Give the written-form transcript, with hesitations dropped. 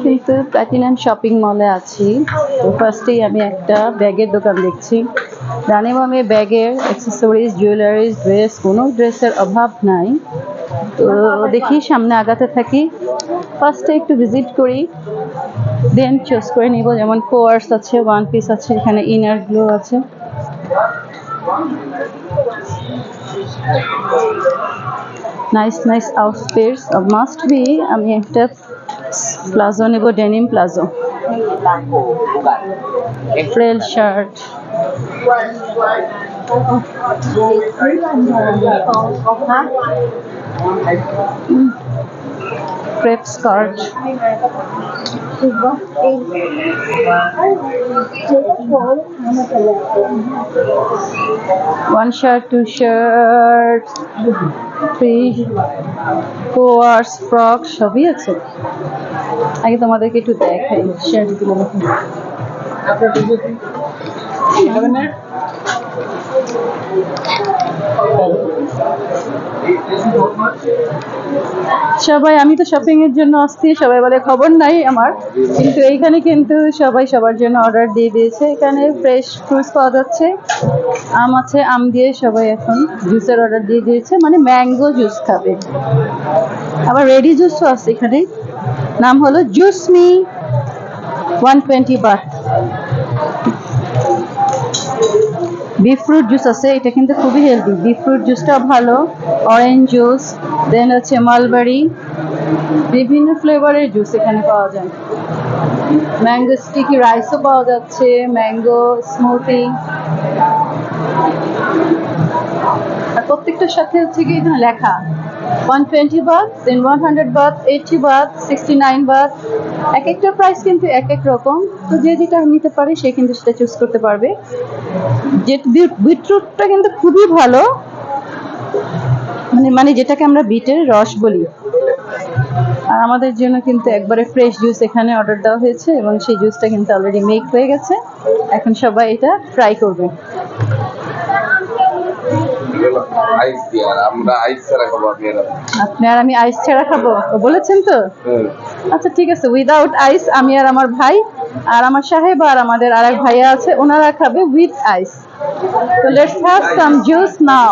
কিন্তু platinum shopping মলে আছি। তো ফার্স্টেই আমি একটা ব্যাগের দোকান দেখছি। রানীমামে ব্যাগের অ্যাক্সেসরিজ, জুয়েলারিজ, ড্রেস, কোনো ড্রেসের অভাব নাই। তো দেখি সামনে আগাতে থাকি। ফার্স্টে একটু ভিজিট করি, দেন চুজ করে নিব। যেমন কোয়ার্স আছে, ওয়ান পিস আছে, এখানে ইনারগুলো আছে। Nice nice outfits. Must be আমি একটা প্লাজো নেব, denim palazzo, frill shirt, crepe skirt, one shirt, two shirt, three quarters, frock সবই আছে। আগে তোমাদেরকে একটু দেখাই শার্টগুলো। সবাই, আমি তো শপিং এর জন্য অস্থির, সবাই বলে খবর নাই আমার, কিন্তু এইখানে কিন্তু সবাই সবার জন্য অর্ডার দিয়ে দিয়েছে। এখানে ফ্রেশ ফ্রুটস পাওয়া যাচ্ছে, আম আছে, আম দিয়ে সবাই এখন জুসের অর্ডার দিয়ে দিয়েছে, মানে ম্যাঙ্গো জুস খাবে। আবার রেডি জুসও আছে এখানে, নাম হলো juice me, 120 but. Beef fruit juice আছে, এটা কিন্তু খুবই হেলদি। বিফ ফ্রুট জুসটাও ভালো, অরেঞ্জ জুস, দেন হচ্ছে মালবেরি, বিভিন্ন ফ্লেভারের জুস এখানে পাওয়া যায়। ম্যাঙ্গো স্টিকি রাইসও পাওয়া যাচ্ছে, ম্যাঙ্গো স্মুথি। আর প্রত্যেকটার সাথে হচ্ছে কি এখানে লেখা 120 বাত, দেন 100 বাত, 80 বাত, 69 বাত। এক একটা প্রাইস কিন্তু এক এক রকম। তো যে যেটা নিতে পারে সে কিন্তু সেটা চুজ করতে পারবে। যে বিটরুটটা কিন্তু খুবই ভালো, মানে যেটাকে আমরা বিটের রস বলি। আর আমাদের জন্য কিন্তু একবারে ফ্রেশ জুস এখানে অর্ডার দেওয়া হয়েছে, এবং সেই জুসটা কিন্তু অলরেডি মেক হয়ে গেছে। এখন সবাই এটা ট্রাই করবে। আপনি আর আমি আইস ছাড়া খাবো বলেছেন তো? আচ্ছা ঠিক আছে, উইদাউট আইস আমি আর আমার ভাই আর আমার সাহেব আর আমাদের আরেক ভাইয়া আছে, ওনারা খাবে উইথ আইস। তো let's have some juice now.